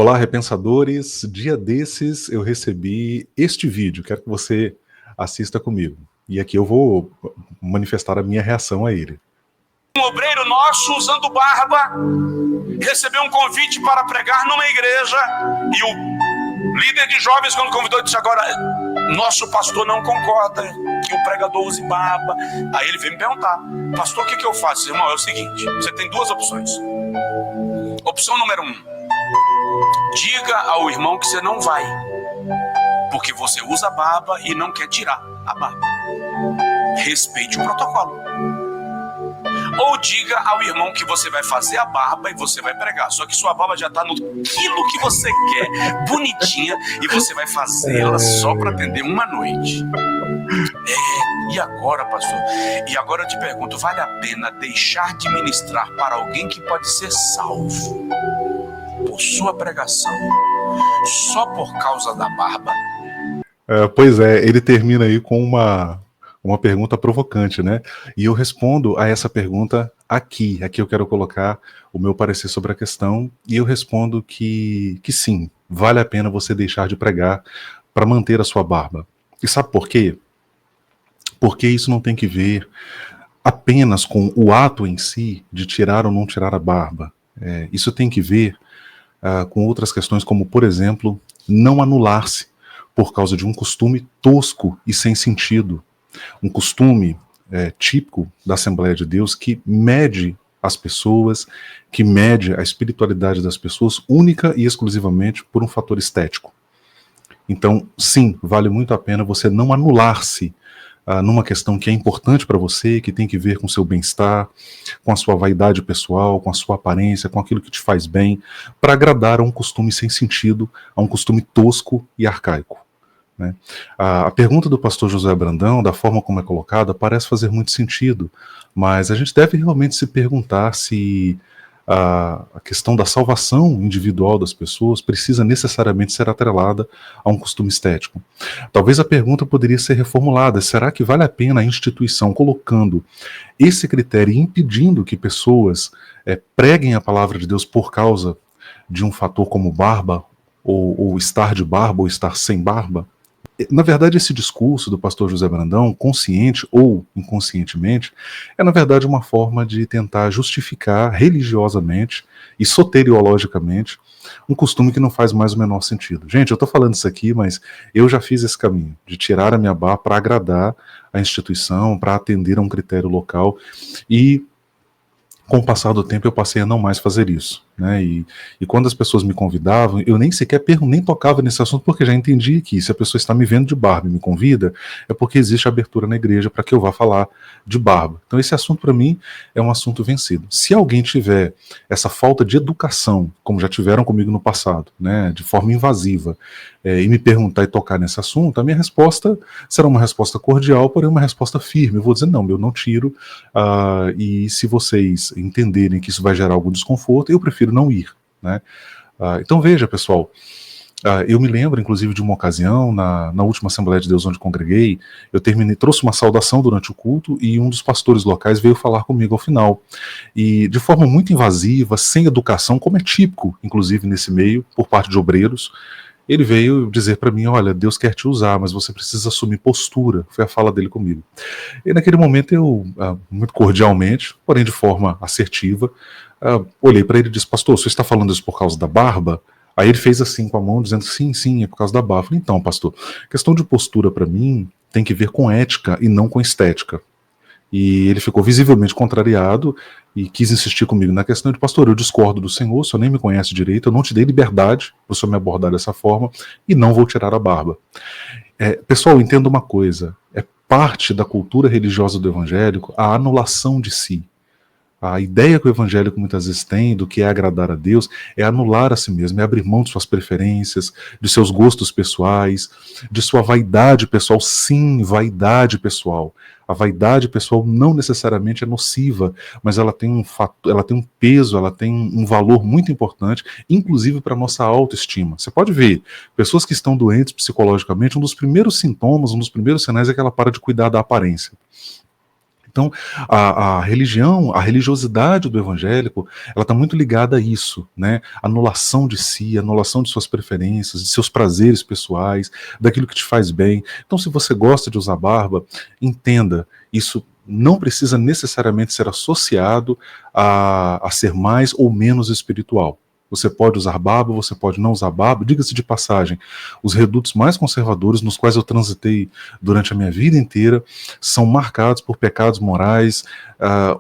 Olá, repensadores. Dia desses eu recebi este vídeo. Quero que você assista comigo. E aqui eu vou manifestar a minha reação a ele. Um obreiro nosso, usando barba, recebeu um convite para pregar numa igreja e o líder de jovens, quando convidou, disse: agora, nosso pastor não concorda que o pregador use barba. Aí ele veio me perguntar: pastor, o que eu faço? Irmão, é o seguinte, você tem duas opções. Opção número 1: diga ao irmão que você não vai, porque você usa barba e não quer tirar a barba. Respeite o protocolo. Ou diga ao irmão que você vai fazer a barba e você vai pregar. Só que sua barba já está no quilo que você quer, bonitinha, e você vai fazê-la só para atender uma noite. E agora, pastor? E agora eu te pergunto, vale a pena deixar de ministrar para alguém que pode ser salvo por sua pregação só por causa da barba? Pois é, ele termina aí com uma pergunta provocante, né? E eu respondo a essa pergunta aqui. Aqui eu quero colocar o meu parecer sobre a questão, e eu respondo que sim, vale a pena você deixar de pregar para manter a sua barba. E sabe por quê? Porque isso não tem que ver apenas com o ato em si de tirar ou não tirar a barba. Isso tem que ver com outras questões, como, por exemplo, não anular-se por causa de um costume tosco e sem sentido. Um costume típico da Assembleia de Deus que mede as pessoas, que mede a espiritualidade das pessoas única e exclusivamente por um fator estético. Então, sim, vale muito a pena você não anular-se numa questão que é importante para você, que tem que ver com o seu bem-estar, com a sua vaidade pessoal, com a sua aparência, com aquilo que te faz bem, para agradar a um costume sem sentido, a um costume tosco e arcaico. Né? A pergunta do pastor José Brandão, da forma como é colocada, parece fazer muito sentido, mas a gente deve realmente se perguntar se a questão da salvação individual das pessoas precisa necessariamente ser atrelada a um costume estético. Talvez a pergunta poderia ser reformulada: será que vale a pena a instituição colocando esse critério e impedindo que pessoas preguem a palavra de Deus por causa de um fator como barba, ou estar de barba, ou estar sem barba? Na verdade, esse discurso do pastor José Brandão, consciente ou inconscientemente, é na verdade uma forma de tentar justificar religiosamente e soteriologicamente um costume que não faz mais o menor sentido. Gente, eu estou falando isso aqui, mas eu já fiz esse caminho, de tirar a minha barba para agradar a instituição, para atender a um critério local, e com o passar do tempo eu passei a não mais fazer isso, né? E quando as pessoas me convidavam, eu nem sequer nem tocava nesse assunto, porque já entendi que se a pessoa está me vendo de barba e me convida, é porque existe abertura na igreja para que eu vá falar de barba. Então esse assunto para mim é um assunto vencido. Se alguém tiver essa falta de educação, como já tiveram comigo no passado, né, de forma invasiva, e me perguntar e tocar nesse assunto, a minha resposta será uma resposta cordial, porém uma resposta firme. Eu vou dizer: não, eu não tiro, e se vocês entenderem que isso vai gerar algum desconforto, eu prefiro não ir, né? Então veja, pessoal, eu me lembro inclusive de uma ocasião na última Assembleia de Deus onde congreguei, eu trouxe uma saudação durante o culto e um dos pastores locais veio falar comigo ao final, e de forma muito invasiva, sem educação, como é típico inclusive nesse meio, por parte de obreiros, ele veio dizer para mim: olha, Deus quer te usar, mas você precisa assumir postura. Foi a fala dele comigo. E naquele momento eu, muito cordialmente, porém de forma assertiva, olhei para ele e disse: pastor, você está falando isso por causa da barba? Aí ele fez assim com a mão, dizendo: sim, é por causa da barba. Eu falei: então, pastor, questão de postura para mim tem que ver com ética e não com estética. E ele ficou visivelmente contrariado e quis insistir comigo na questão de: pastor, eu discordo do senhor, o senhor nem me conhece direito, eu não te dei liberdade para o senhor me abordar dessa forma e não vou tirar a barba. Pessoal, entenda uma coisa: é parte da cultura religiosa do evangélico a anulação de si. A ideia que o evangélico muitas vezes tem do que é agradar a Deus é anular a si mesmo, é abrir mão de suas preferências, de seus gostos pessoais, de sua vaidade pessoal. Sim, vaidade pessoal. A vaidade pessoal não necessariamente é nociva, mas ela tem um peso, ela tem um valor muito importante, inclusive para a nossa autoestima. Você pode ver, pessoas que estão doentes psicologicamente, um dos primeiros sintomas, um dos primeiros sinais é que ela para de cuidar da aparência. Então, a religião, a religiosidade do evangélico, ela está muito ligada a isso, né? Anulação de si, anulação de suas preferências, de seus prazeres pessoais, daquilo que te faz bem. Então, se você gosta de usar barba, entenda, isso não precisa necessariamente ser associado a ser mais ou menos espiritual. Você pode usar barba, você pode não usar barba. Diga-se de passagem, os redutos mais conservadores nos quais eu transitei durante a minha vida inteira são marcados por pecados morais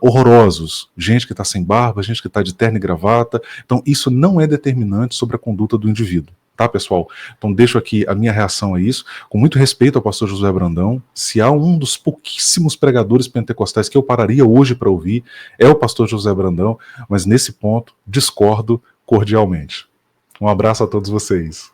horrorosos. Gente que está sem barba, gente que está de terno e gravata. Então isso não é determinante sobre a conduta do indivíduo. Tá, pessoal? Então deixo aqui a minha reação a isso, com muito respeito ao pastor Josué Brandão. Se há um dos pouquíssimos pregadores pentecostais que eu pararia hoje para ouvir, é o pastor Josué Brandão, mas nesse ponto discordo cordialmente. Um abraço a todos vocês.